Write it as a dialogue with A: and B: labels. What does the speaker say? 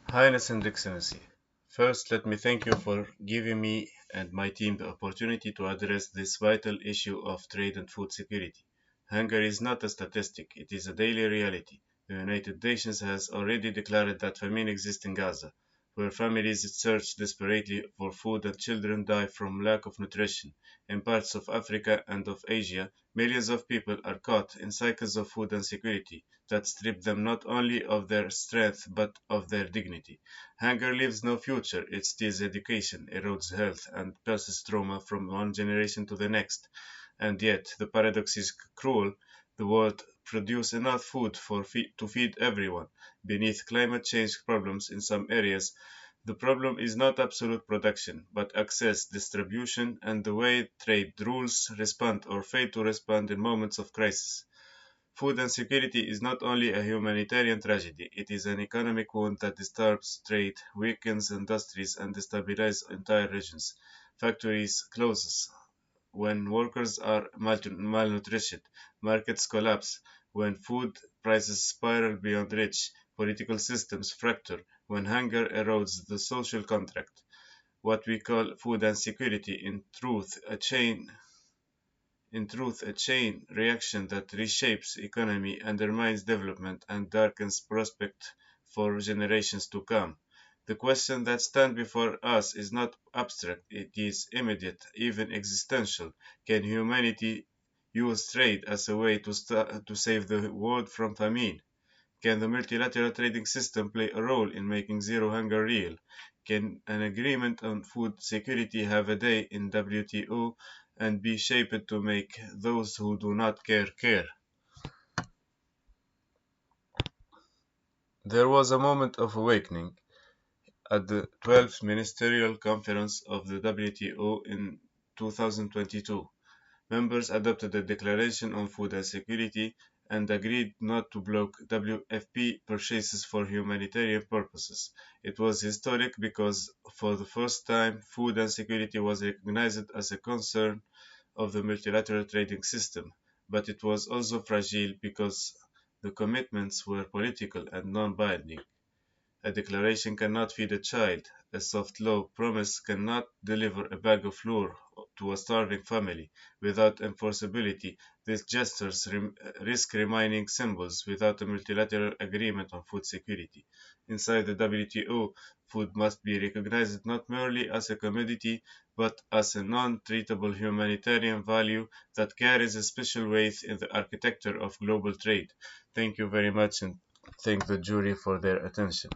A: Highness and Excellency, first let me thank you for giving me and my team the opportunity to address this vital issue of trade and food security. Hunger is not a statistic, it is a daily reality. The United Nations has already declared that famine exists in Gaza, where families search desperately for food and children die from lack of nutrition. In parts of Africa and of Asia, millions of people are caught in cycles of food insecurity that strip them not only of their strength but of their dignity. Hunger leaves no future, it steals education, erodes health, and passes trauma from one generation to the next. And yet, the paradox is cruel. The world produces enough food to feed everyone. Beneath climate change problems in some areas, the problem is not absolute production, but access, distribution, and the way trade rules respond or fail to respond in moments of crisis. Food insecurity is not only a humanitarian tragedy, it is an economic wound that disturbs trade, weakens industries, and destabilizes entire regions. Factories close when workers are malnourished, markets collapse, when food prices spiral beyond reach, political systems fracture, when hunger erodes the social contract. What we call food insecurity in truth, a chain reaction that reshapes economy, undermines development, and darkens prospect for generations to come. The question that stands before us is not abstract, it is immediate, even existential. Can humanity use trade as a way to save the world from famine? Can the multilateral trading system play a role in making zero hunger real? Can an agreement on food security have a day in WTO and be shaped to make those who do not care? There was a moment of awakening at the 12th Ministerial Conference of the WTO in 2022. Members adopted a declaration on food insecurity and agreed not to block WFP purchases for humanitarian purposes. It was historic because, for the first time, food insecurity was recognized as a concern of the multilateral trading system. But it was also fragile because the commitments were political and non binding. A declaration cannot feed a child. A soft law promise cannot deliver a bag of flour to a starving family. Without enforceability, these gestures risk remaining symbols without a multilateral agreement on food security. Inside the WTO, food must be recognized not merely as a commodity, but as a non-treatable humanitarian value that carries a special weight in the architecture of global trade. Thank you very much and thank the jury for their attention.